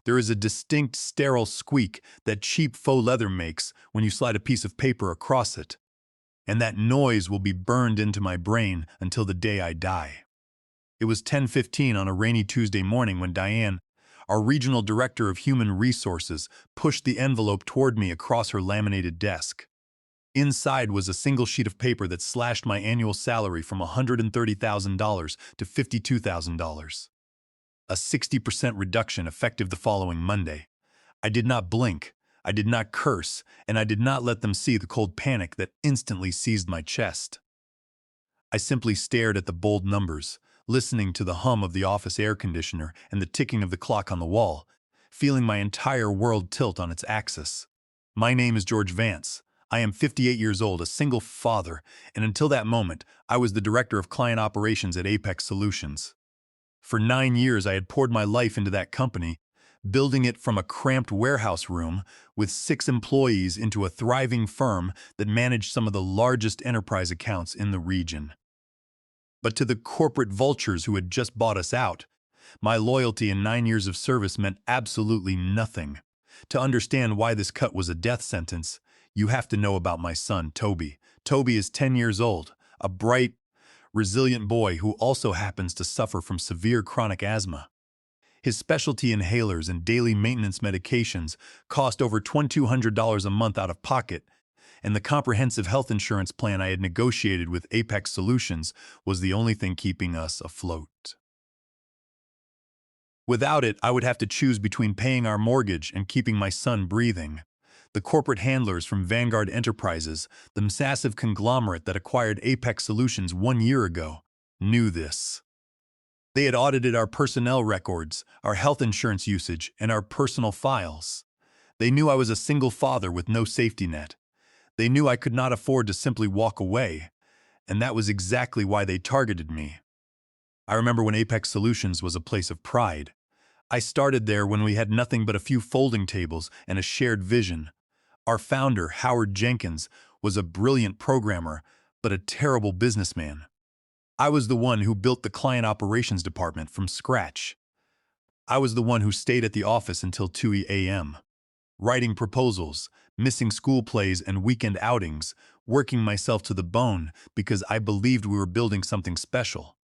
There is a distinct sterile squeak that cheap faux leather makes when you slide a piece of paper across it, and that noise will be burned into my brain until the day I die. It was 10:15 on a rainy Tuesday morning when Diane, our regional director of human resources, pushed the envelope toward me across her laminated desk. Inside was a single sheet of paper that slashed my annual salary from $130,000 to $52,000. A 60% reduction effective the following Monday. I did not blink, I did not curse, and I did not let them see the cold panic that instantly seized my chest. I simply stared at the bold numbers, listening to the hum of the office air conditioner and the ticking of the clock on the wall, feeling my entire world tilt on its axis. My name is George Vance. I am 58 years old, a single father, and until that moment, I was the director of client operations at Apex Solutions. For 9 years, I had poured my life into that company, building it from a cramped warehouse room with 6 employees into a thriving firm that managed some of the largest enterprise accounts in the region. But to the corporate vultures who had just bought us out, my loyalty and 9 years of service meant absolutely nothing. To understand why this cut was a death sentence, you have to know about my son, Toby. Toby is 10 years old, a bright, resilient boy who also happens to suffer from severe chronic asthma. His specialty inhalers and daily maintenance medications cost over $2,200 a month out of pocket, and the comprehensive health insurance plan I had negotiated with Apex Solutions was the only thing keeping us afloat. Without it, I would have to choose between paying our mortgage and keeping my son breathing. The corporate handlers from Vanguard Enterprises, the massive conglomerate that acquired Apex Solutions 1 year ago, knew this. They had audited our personnel records, our health insurance usage, and our personal files. They knew I was a single father with no safety net. They knew I could not afford to simply walk away, and that was exactly why they targeted me. I remember when Apex Solutions was a place of pride. I started there when we had nothing but a few folding tables and a shared vision. Our founder, Howard Jenkins, was a brilliant programmer, but a terrible businessman. I was the one who built the client operations department from scratch. I was the one who stayed at the office until 2 a.m., writing proposals, missing school plays and weekend outings, working myself to the bone because I believed we were building something special.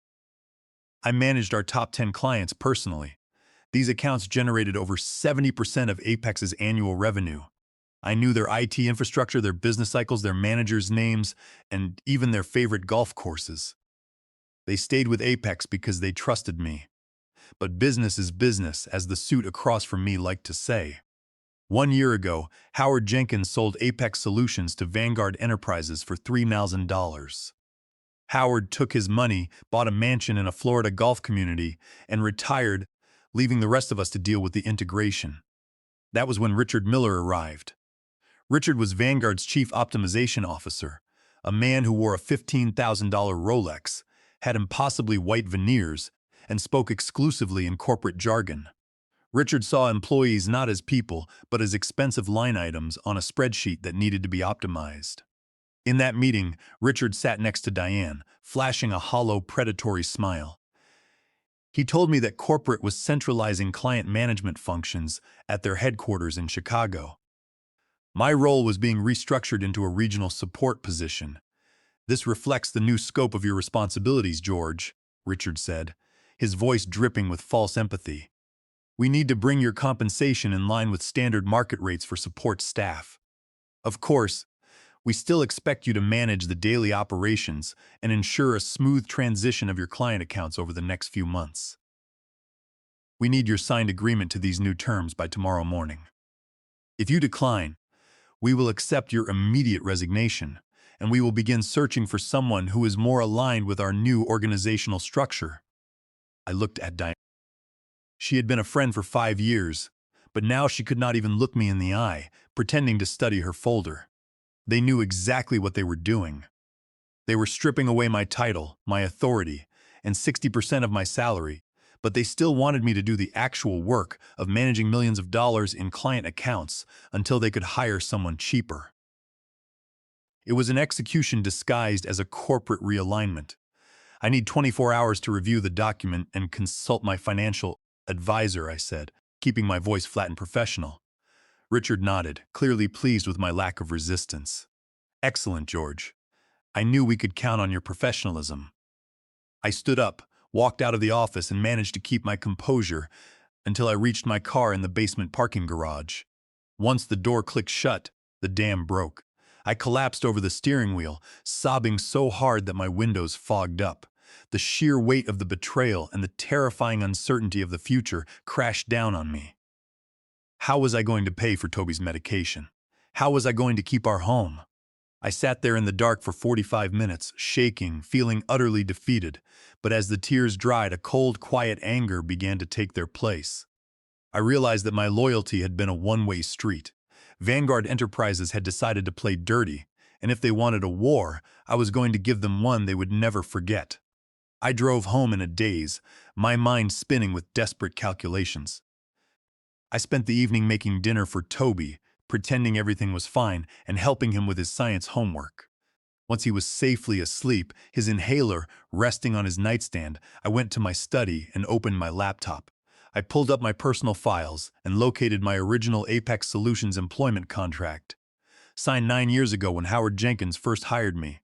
I managed our top 10 clients personally. These accounts generated over 70% of Apex's annual revenue. I knew their IT infrastructure, their business cycles, their managers' names, and even their favorite golf courses. They stayed with Apex because they trusted me. But business is business, as the suit across from me liked to say. 1 year ago, Howard Jenkins sold Apex Solutions to Vanguard Enterprises for $3,000. Howard took his money, bought a mansion in a Florida golf community, and retired, leaving the rest of us to deal with the integration. That was when Richard Miller arrived. Richard was Vanguard's chief optimization officer, a man who wore a $15,000 Rolex, had impossibly white veneers, and spoke exclusively in corporate jargon. Richard saw employees not as people, but as expensive line items on a spreadsheet that needed to be optimized. In that meeting, Richard sat next to Diane, flashing a hollow, predatory smile. He told me that corporate was centralizing client management functions at their headquarters in Chicago. My role was being restructured into a regional support position. "This reflects the new scope of your responsibilities, George," Richard said, his voice dripping with false empathy. "We need to bring your compensation in line with standard market rates for support staff. Of course, we still expect you to manage the daily operations and ensure a smooth transition of your client accounts over the next few months. We need your signed agreement to these new terms by tomorrow morning. If you decline, we will accept your immediate resignation, and we will begin searching for someone who is more aligned with our new organizational structure." I looked at Diane. She had been a friend for 5 years, but now she could not even look me in the eye, pretending to study her folder. They knew exactly what they were doing. They were stripping away my title, my authority, and 60% of my salary, but they still wanted me to do the actual work of managing millions of dollars in client accounts until they could hire someone cheaper. It was an execution disguised as a corporate realignment. "I need 24 hours to review the document and consult my financial advisor," I said. keeping my voice flat and professional. Richard nodded, clearly pleased with my lack of resistance. Excellent, George. I knew we could count on your professionalism. I stood up, walked out of the office, and managed to keep my composure until I reached my car in the basement parking garage. Once the door clicked shut, the dam broke. I collapsed over the steering wheel, sobbing so hard that my windows fogged up. The sheer weight of the betrayal and the terrifying uncertainty of the future crashed down on me. How was I going to pay for Toby's medication? How was I going to keep our home? I sat there in the dark for 45 minutes, shaking, feeling utterly defeated, but as the tears dried, a cold, quiet anger began to take their place. I realized that my loyalty had been a one-way street. Vanguard Enterprises had decided to play dirty, and if they wanted a war, I was going to give them one they would never forget. I drove home in a daze, my mind spinning with desperate calculations. I spent the evening making dinner for Toby, pretending everything was fine and helping him with his science homework. Once he was safely asleep, his inhaler resting on his nightstand, I went to my study and opened my laptop. I pulled up my personal files and located my original Apex Solutions employment contract, signed 9 years ago when Howard Jenkins first hired me.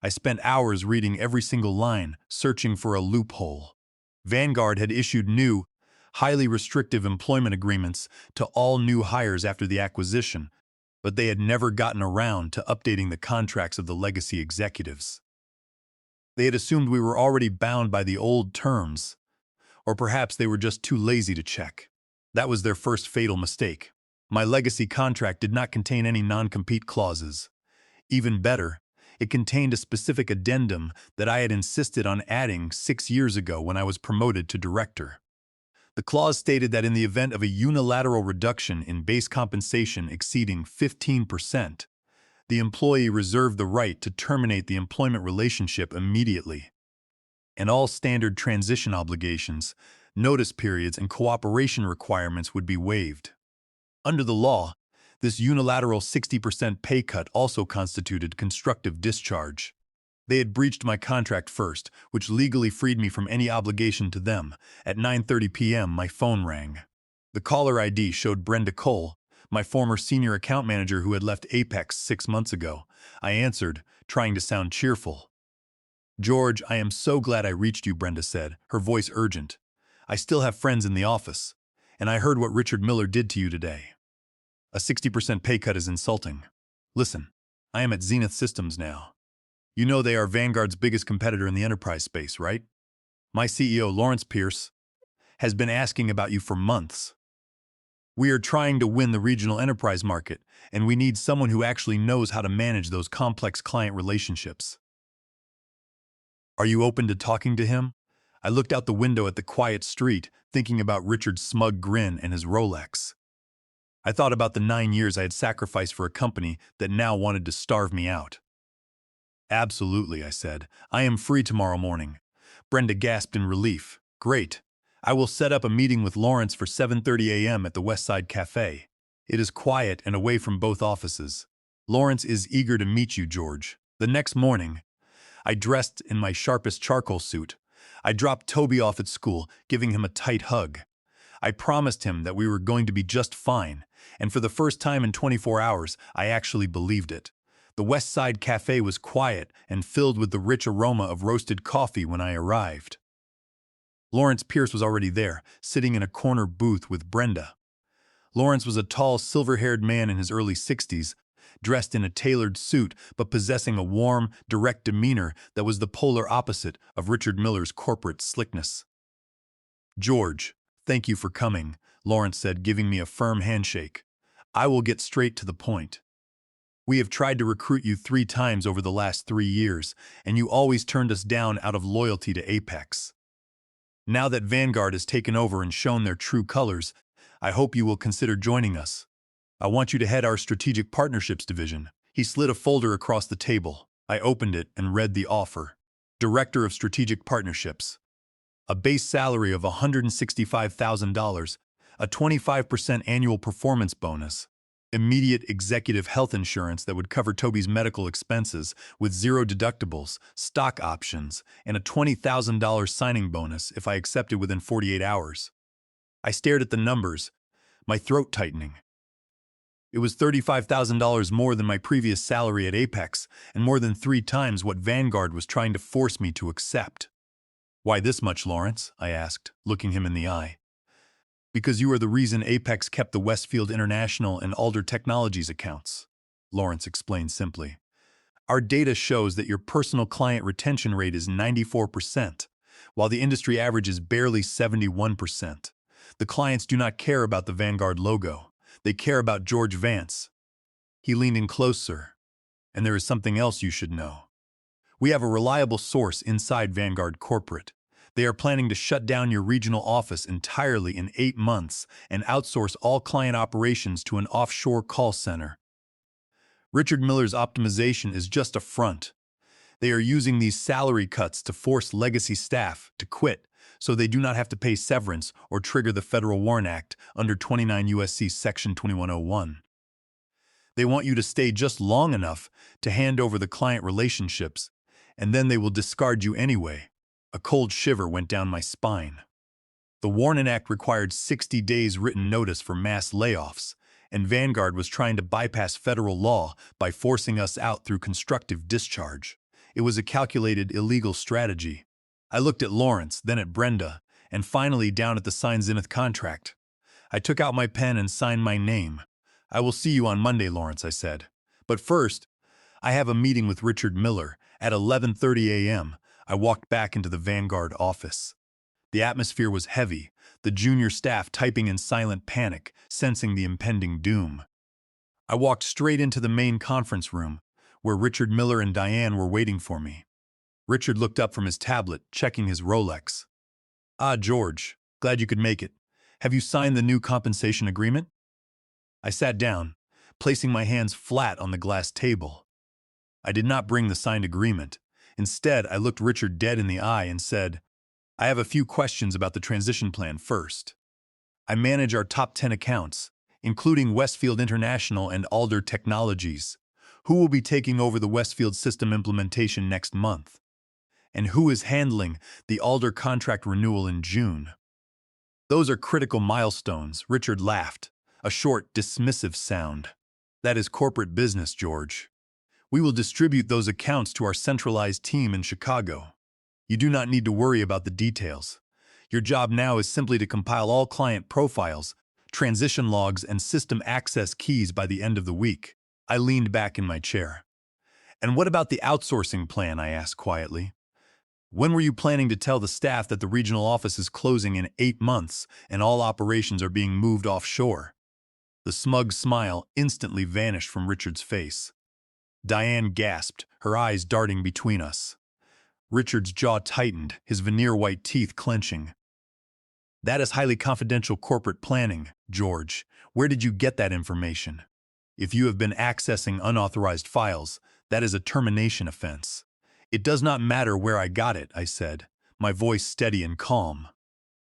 I spent hours reading every single line, searching for a loophole. Vanguard had issued new, highly restrictive employment agreements to all new hires after the acquisition, but they had never gotten around to updating the contracts of the legacy executives. They had assumed we were already bound by the old terms, or perhaps they were just too lazy to check. That was their first fatal mistake. My legacy contract did not contain any non-compete clauses. Even better, it contained a specific addendum that I had insisted on adding 6 years ago when I was promoted to director. The clause stated that in the event of a unilateral reduction in base compensation exceeding 15%, the employee reserved the right to terminate the employment relationship immediately. And all standard transition obligations, notice periods, and cooperation requirements would be waived. Under the law, this unilateral 60% pay cut also constituted constructive discharge. They had breached my contract first, which legally freed me from any obligation to them. At 9:30 p.m., my phone rang. The caller ID showed Brenda Cole, my former senior account manager who had left Apex 6 months ago. I answered, trying to sound cheerful. "George, I am so glad I reached you," Brenda said, her voice urgent. "I still have friends in the office, and I heard what Richard Miller did to you today. A 60% pay cut is insulting. Listen, I am at Zenith Systems now. You know they are Vanguard's biggest competitor in the enterprise space, right? My CEO, Lawrence Pierce, has been asking about you for months. We are trying to win the regional enterprise market, and we need someone who actually knows how to manage those complex client relationships. Are you open to talking to him?" I looked out the window at the quiet street, thinking about Richard's smug grin and his Rolex. I thought about the 9 years I had sacrificed for a company that now wanted to starve me out. "Absolutely," I said. "I am free tomorrow morning." Brenda gasped in relief. "Great. I will set up a meeting with Lawrence for 7:30 a.m. at the Westside Cafe. It is quiet and away from both offices. Lawrence is eager to meet you, George." The next morning, I dressed in my sharpest charcoal suit. I dropped Toby off at school, giving him a tight hug. I promised him that we were going to be just fine, and for the first time in 24 hours, I actually believed it. The West Side Cafe was quiet and filled with the rich aroma of roasted coffee when I arrived. Lawrence Pierce was already there, sitting in a corner booth with Brenda. Lawrence was a tall, silver-haired man in his early 60s, dressed in a tailored suit but possessing a warm, direct demeanor that was the polar opposite of Richard Miller's corporate slickness. "George, thank you for coming," Lawrence said, giving me a firm handshake. "I will get straight to the point. We have tried to recruit you 3 times over the last 3 years, and you always turned us down out of loyalty to Apex. Now that Vanguard has taken over and shown their true colors, I hope you will consider joining us. I want you to head our Strategic Partnerships division." He slid a folder across the table. I opened it and read the offer. Director of Strategic Partnerships. A base salary of $165,000, a 25% annual performance bonus, immediate executive health insurance that would cover Toby's medical expenses with 0 deductibles, stock options, and a $20,000 signing bonus if I accepted within 48 hours. I stared at the numbers, my throat tightening. It was $35,000 more than my previous salary at Apex and more than 3 times what Vanguard was trying to force me to accept. "Why this much, Lawrence?" I asked, looking him in the eye. "Because you are the reason Apex kept the Westfield International and Alder Technologies accounts," Lawrence explained simply. "Our data shows that your personal client retention rate is 94%, while the industry average is barely 71%. The clients do not care about the Vanguard logo. They care about George Vance." He leaned in closer. "And there is something else you should know. We have a reliable source inside Vanguard Corporate. They are planning to shut down your regional office entirely in 8 months and outsource all client operations to an offshore call center. Richard Miller's optimization is just a front. They are using these salary cuts to force legacy staff to quit so they do not have to pay severance or trigger the Federal Warrant Act under 29 U.S.C. Section 2101. They want you to stay just long enough to hand over the client relationships, and then they will discard you anyway." A cold shiver went down my spine. The Warrant Act required 60 days written notice for mass layoffs, and Vanguard was trying to bypass federal law by forcing us out through constructive discharge. It was a calculated, illegal strategy. I looked at Lawrence, then at Brenda, and finally down at the signed Zenith contract. I took out my pen and signed my name. "I will see you on Monday, Lawrence," I said. "But first, I have a meeting with Richard Miller at 11:30 a.m. I walked back into the Vanguard office. The atmosphere was heavy, the junior staff typing in silent panic, sensing the impending doom. I walked straight into the main conference room, where Richard Miller and Diane were waiting for me. Richard looked up from his tablet, checking his Rolex. "Ah, George, glad you could make it. Have you signed the new compensation agreement?" I sat down, placing my hands flat on the glass table. I did not bring the signed agreement. Instead, I looked Richard dead in the eye and said, "I have a few questions about the transition plan first. I manage our top 10 accounts, including Westfield International and Alder Technologies. Who will be taking over the Westfield system implementation next month? And who is handling the Alder contract renewal in June?" "Those are critical milestones," Richard laughed, a short, dismissive sound. "That is corporate business, George. We will distribute those accounts to our centralized team in Chicago. You do not need to worry about the details. Your job now is simply to compile all client profiles, transition logs, and system access keys by the end of the week." I leaned back in my chair. "And what about the outsourcing plan?" I asked quietly. "When were you planning to tell the staff that the regional office is closing in 8 months and all operations are being moved offshore?" The smug smile instantly vanished from Richard's face. Diane gasped, her eyes darting between us. Richard's jaw tightened, his veneer-white teeth clenching. "That is highly confidential corporate planning, George. Where did you get that information? If you have been accessing unauthorized files, that is a termination offense." "It does not matter where I got it," I said, my voice steady and calm.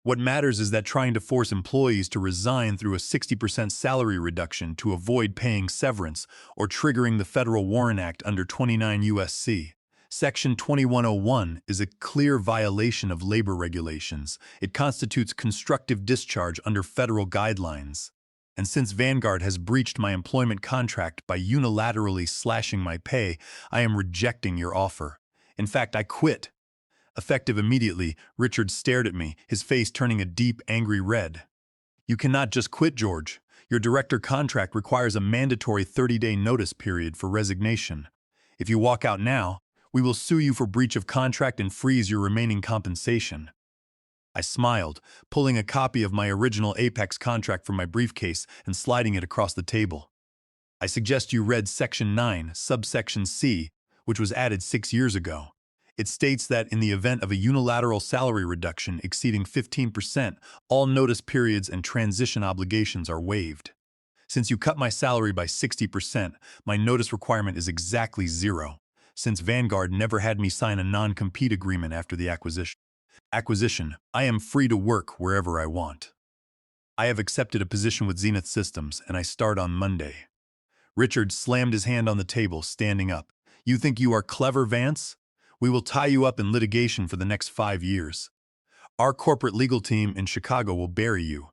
"What matters is that trying to force employees to resign through a 60% salary reduction to avoid paying severance or triggering the Federal Warrant Act under 29 U.S.C. Section 2101 is a clear violation of labor regulations. It constitutes constructive discharge under federal guidelines. And since Vanguard has breached my employment contract by unilaterally slashing my pay, I am rejecting your offer. In fact, I quit." Effective immediately, Richard stared at me, his face turning a deep, angry red. "You cannot just quit, George. Your director contract requires a mandatory 30-day notice period for resignation. If you walk out now, we will sue you for breach of contract and freeze your remaining compensation." I smiled, pulling a copy of my original Apex contract from my briefcase and sliding it across the table. "I suggest you read Section 9, subsection C, which was added 6 years ago. It states that in the event of a unilateral salary reduction exceeding 15%, all notice periods and transition obligations are waived. Since you cut my salary by 60%, my notice requirement is exactly 0, since Vanguard never had me sign a non-compete agreement after the acquisition. I am free to work wherever I want. I have accepted a position with Zenith Systems, and I start on Monday." Richard slammed his hand on the table, standing up. "You think you are clever, Vance? We will tie you up in litigation for the next 5 years. Our corporate legal team in Chicago will bury you.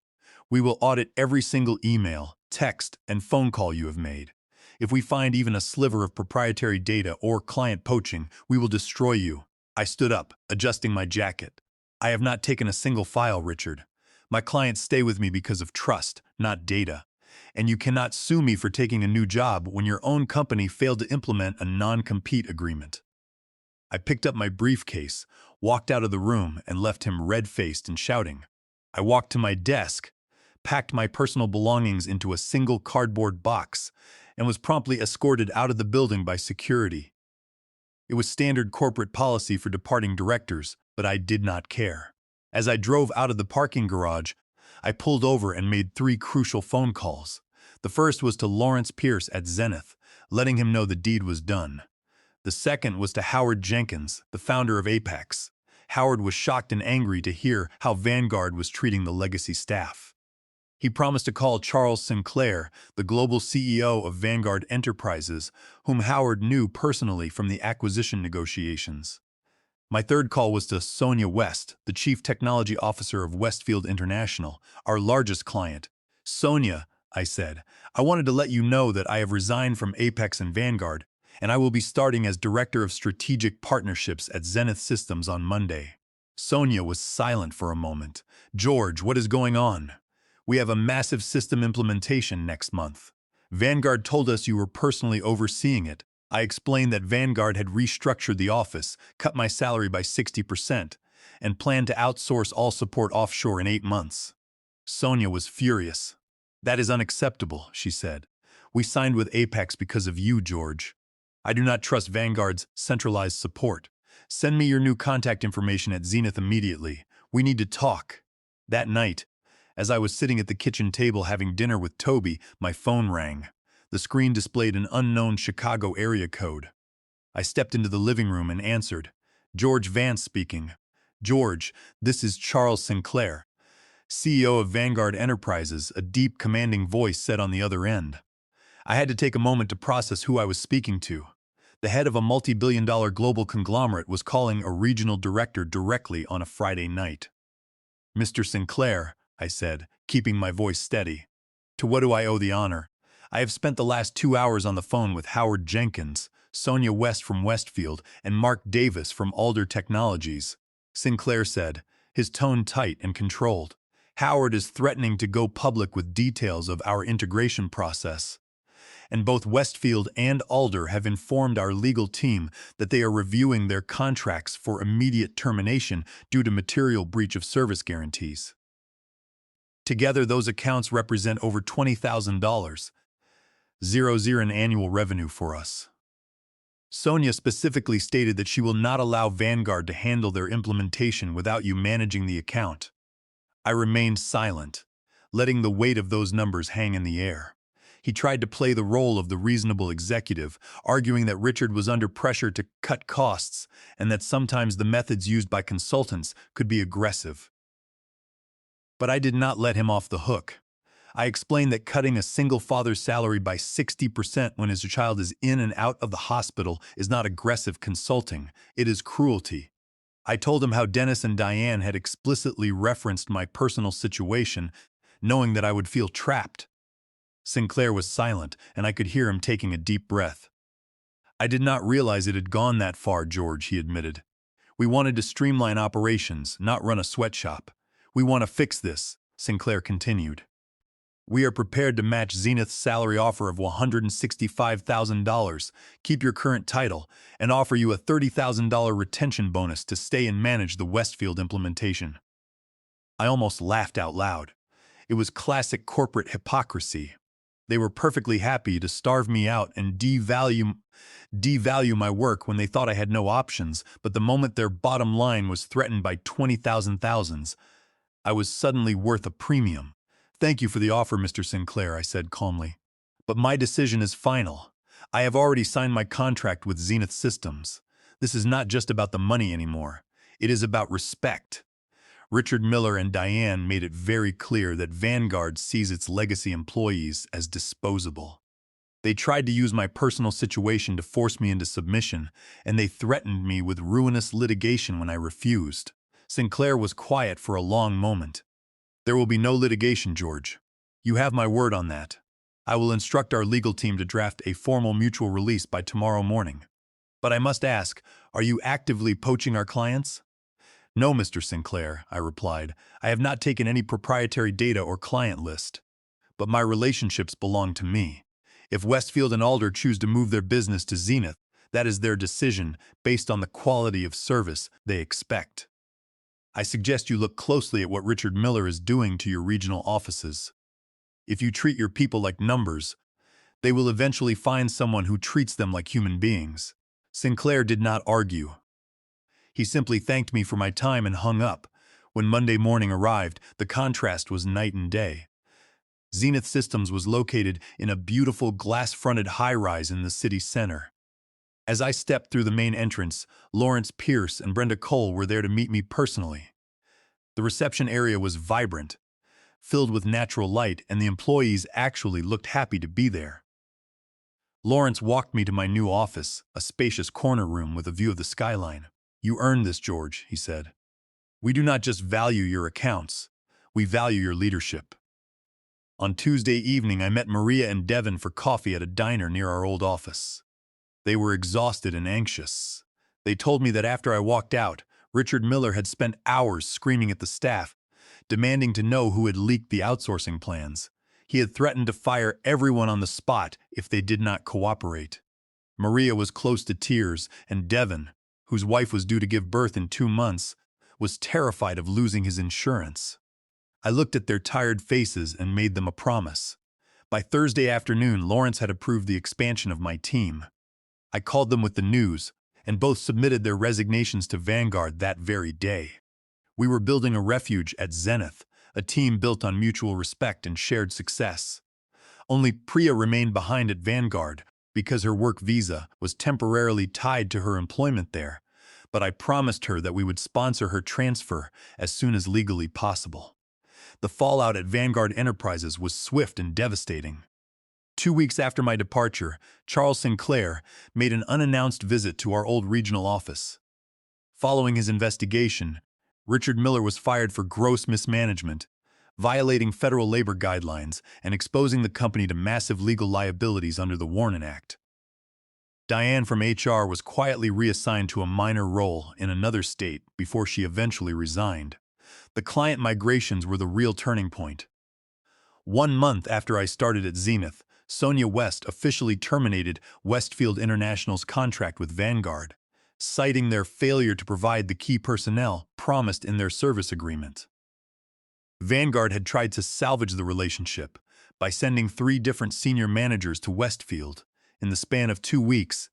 We will audit every single email, text, and phone call you have made. If we find even a sliver of proprietary data or client poaching, we will destroy you. I stood up, adjusting my jacket. I have not taken a single file, Richard. My clients stay with me because of trust, not data. And you cannot sue me for taking a new job when your own company failed to implement a non-compete agreement. I picked up my briefcase, walked out of the room, and left him red-faced and shouting. I walked to my desk, packed my personal belongings into a single cardboard box, and was promptly escorted out of the building by security. It was standard corporate policy for departing directors, but I did not care. As I drove out of the parking garage, I pulled over and made 3 crucial phone calls. The first was to Lawrence Pierce at Zenith, letting him know the deed was done. The second was to Howard Jenkins, the founder of Apex. Howard was shocked and angry to hear how Vanguard was treating the legacy staff. He promised to call Charles Sinclair, the global CEO of Vanguard Enterprises, whom Howard knew personally from the acquisition negotiations. My third call was to Sonia West, the Chief Technology Officer of Westfield International, our largest client. Sonia, I said, I wanted to let you know that I have resigned from Apex and Vanguard, and I will be starting as Director of Strategic Partnerships at Zenith Systems on Monday. Sonia was silent for a moment. George, what is going on? We have a massive system implementation next month. Vanguard told us you were personally overseeing it. I explained that Vanguard had restructured the office, cut my salary by 60%, and planned to outsource all support offshore in 8 months. Sonia was furious. That is unacceptable, she said. We signed with Apex because of you, George. I do not trust Vanguard's centralized support. Send me your new contact information at Zenith immediately. We need to talk. That night, as I was sitting at the kitchen table having dinner with Toby, my phone rang. The screen displayed an unknown Chicago area code. I stepped into the living room and answered. George Vance speaking. George, this is Charles Sinclair, CEO of Vanguard Enterprises, a deep, commanding voice said on the other end. I had to take a moment to process who I was speaking to. The head of a multi-billion-dollar global conglomerate was calling a regional director directly on a Friday night. Mr. Sinclair, I said, keeping my voice steady. To what do I owe the honor? I have spent the last 2 hours on the phone with Howard Jenkins, Sonia West from Westfield, and Mark Davis from Alder Technologies. Sinclair said, his tone tight and controlled. Howard is threatening to go public with details of our integration process. And both Westfield and Alder have informed our legal team that they are reviewing their contracts for immediate termination due to material breach of service guarantees. Together, those accounts represent over $20,000, in annual revenue for us. Sonia specifically stated that she will not allow Vanguard to handle their implementation without you managing the account. I remained silent, letting the weight of those numbers hang in the air. He tried to play the role of the reasonable executive, arguing that Richard was under pressure to cut costs and that sometimes the methods used by consultants could be aggressive. But I did not let him off the hook. I explained that cutting a single father's salary by 60% when his child is in and out of the hospital is not aggressive consulting, it is cruelty. I told him how Dennis and Diane had explicitly referenced my personal situation, knowing that I would feel trapped. Sinclair was silent, and I could hear him taking a deep breath. I did not realize it had gone that far, George, he admitted. We wanted to streamline operations, not run a sweatshop. We want to fix this, Sinclair continued. We are prepared to match Zenith's salary offer of $165,000, keep your current title, and offer you a $30,000 retention bonus to stay and manage the Westfield implementation. I almost laughed out loud. It was classic corporate hypocrisy. They were perfectly happy to starve me out and devalue my work when they thought I had no options, but the moment their bottom line was threatened by 20,000 thousands, I was suddenly worth a premium. Thank you for the offer, Mr. Sinclair, I said calmly. But my decision is final. I have already signed my contract with Zenith Systems. This is not just about the money anymore. It is about respect. Richard Miller and Diane made it very clear that Vanguard sees its legacy employees as disposable. They tried to use my personal situation to force me into submission, and they threatened me with ruinous litigation when I refused. Sinclair was quiet for a long moment. There will be no litigation, George. You have my word on that. I will instruct our legal team to draft a formal mutual release by tomorrow morning. But I must ask, are you actively poaching our clients? No, Mr. Sinclair, I replied. I have not taken any proprietary data or client list. But my relationships belong to me. If Westfield and Alder choose to move their business to Zenith, that is their decision based on the quality of service they expect. I suggest you look closely at what Richard Miller is doing to your regional offices. If you treat your people like numbers, they will eventually find someone who treats them like human beings. Sinclair did not argue. He simply thanked me for my time and hung up. When Monday morning arrived, the contrast was night and day. Zenith Systems was located in a beautiful glass-fronted high-rise in the city center. As I stepped through the main entrance, Lawrence Pierce and Brenda Cole were there to meet me personally. The reception area was vibrant, filled with natural light, and the employees actually looked happy to be there. Lawrence walked me to my new office, a spacious corner room with a view of the skyline. You earned this, George, he said. We do not just value your accounts, we value your leadership. On Tuesday evening, I met Maria and Devin for coffee at a diner near our old office. They were exhausted and anxious. They told me that after I walked out, Richard Miller had spent hours screaming at the staff, demanding to know who had leaked the outsourcing plans. He had threatened to fire everyone on the spot if they did not cooperate. Maria was close to tears, and Devin, whose wife was due to give birth in 2 months, was terrified of losing his insurance. I looked at their tired faces and made them a promise. By Thursday afternoon, Lawrence had approved the expansion of my team. I called them with the news, and both submitted their resignations to Vanguard that very day. We were building a refuge at Zenith, a team built on mutual respect and shared success. Only Priya remained behind at Vanguard because her work visa was temporarily tied to her employment there, but I promised her that we would sponsor her transfer as soon as legally possible. The fallout at Vanguard Enterprises was swift and devastating. 2 weeks after my departure, Charles Sinclair made an unannounced visit to our old regional office. Following his investigation, Richard Miller was fired for gross mismanagement, violating federal labor guidelines and exposing the company to massive legal liabilities under the Warren Act. Diane from HR was quietly reassigned to a minor role in another state before she eventually resigned. The client migrations were the real turning point. 1 month after I started at Zenith, Sonia West officially terminated Westfield International's contract with Vanguard, citing their failure to provide the key personnel promised in their service agreement. Vanguard had tried to salvage the relationship by sending 3 different senior managers to Westfield in the span of 2 weeks,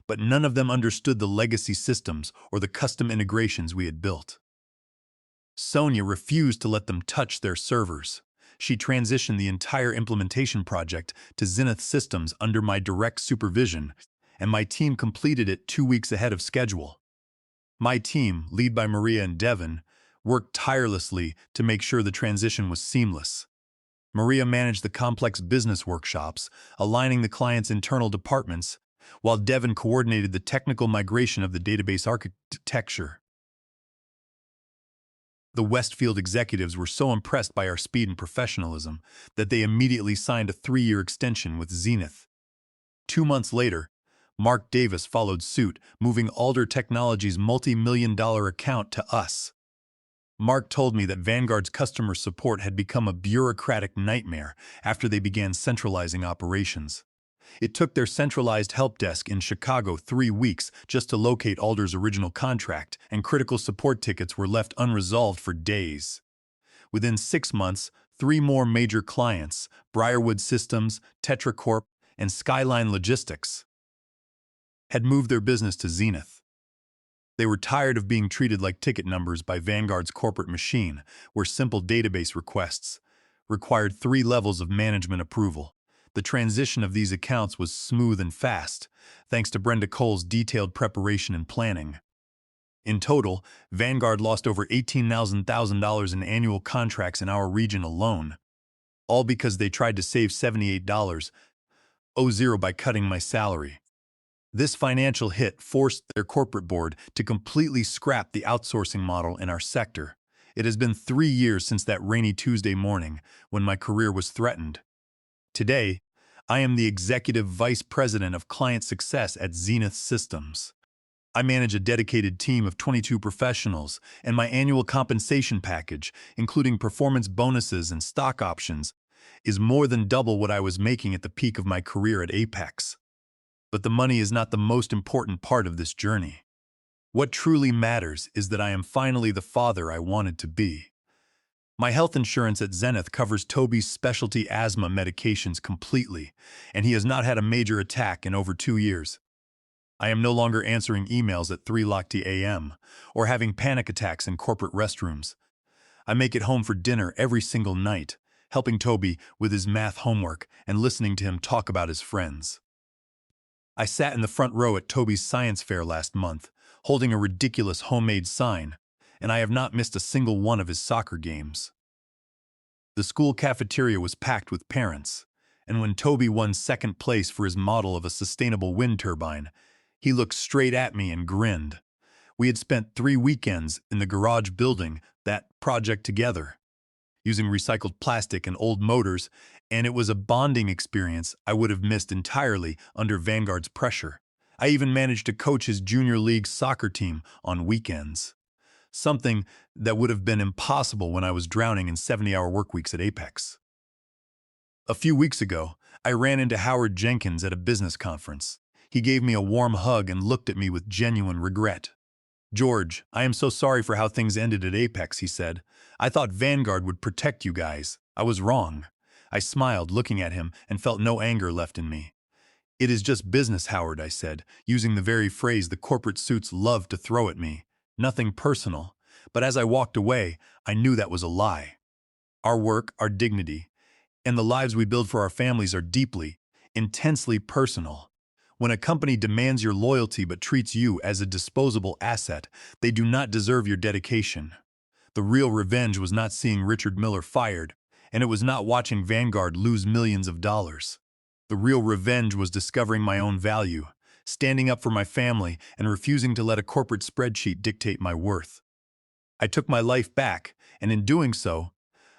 but none of them understood the legacy systems or the custom integrations we had built. Sonia refused to let them touch their servers. She transitioned the entire implementation project to Zenith Systems under my direct supervision, and my team completed it 2 weeks ahead of schedule. My team, led by Maria and Devin, worked tirelessly to make sure the transition was seamless. Maria managed the complex business workshops, aligning the client's internal departments, while Devin coordinated the technical migration of the database architecture. The Westfield executives were so impressed by our speed and professionalism that they immediately signed a 3-year extension with Zenith. 2 months later, Mark Davis followed suit, moving Alder Technologies' multi-million-dollar account to us. Mark told me that Vanguard's customer support had become a bureaucratic nightmare after they began centralizing operations. It took their centralized help desk in Chicago 3 weeks just to locate Alder's original contract, and critical support tickets were left unresolved for days. Within 6 months, 3 more major clients, Briarwood Systems, Tetra Corp, and Skyline Logistics, had moved their business to Zenith. They were tired of being treated like ticket numbers by Vanguard's corporate machine, where simple database requests required 3 levels of management approval. The transition of these accounts was smooth and fast, thanks to Brenda Cole's detailed preparation and planning. In total, Vanguard lost over $18,000 in annual contracts in our region alone, all because they tried to save $78.00 by cutting my salary. This financial hit forced their corporate board to completely scrap the outsourcing model in our sector. It has been 3 years since that rainy Tuesday morning when my career was threatened. Today, I am the Executive Vice President of Client Success at Zenith Systems. I manage a dedicated team of 22 professionals, and my annual compensation package, including performance bonuses and stock options, is more than double what I was making at the peak of my career at Apex. But the money is not the most important part of this journey. What truly matters is that I am finally the father I wanted to be. My health insurance at Zenith covers Toby's specialty asthma medications completely, and he has not had a major attack in over 2 years. I am no longer answering emails at 3:00 a.m. or having panic attacks in corporate restrooms. I make it home for dinner every single night, helping Toby with his math homework and listening to him talk about his friends. I sat in the front row at Toby's science fair last month, holding a ridiculous homemade sign, and I have not missed a single one of his soccer games. The school cafeteria was packed with parents, and when Toby won second place for his model of a sustainable wind turbine, he looked straight at me and grinned. We had spent 3 weekends in the garage building that project together, using recycled plastic and old motors, and it was a bonding experience I would have missed entirely under Vanguard's pressure. I even managed to coach his junior league soccer team on weekends, something that would have been impossible when I was drowning in 70-hour workweeks at Apex. A few weeks ago, I ran into Howard Jenkins at a business conference. He gave me a warm hug and looked at me with genuine regret. "George, I am so sorry for how things ended at Apex," he said. "I thought Vanguard would protect you guys. I was wrong." I smiled, looking at him, and felt no anger left in me. "It is just business, Howard," I said, using the very phrase the corporate suits love to throw at me. Nothing personal. But as I walked away, I knew that was a lie. Our work, our dignity, and the lives we build for our families are deeply, intensely personal. When a company demands your loyalty but treats you as a disposable asset, they do not deserve your dedication. The real revenge was not seeing Richard Miller fired, and it was not watching Vanguard lose millions of dollars. The real revenge was discovering my own value, standing up for my family, and refusing to let a corporate spreadsheet dictate my worth. I took my life back, and in doing so,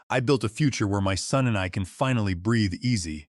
I built a future where my son and I can finally breathe easy.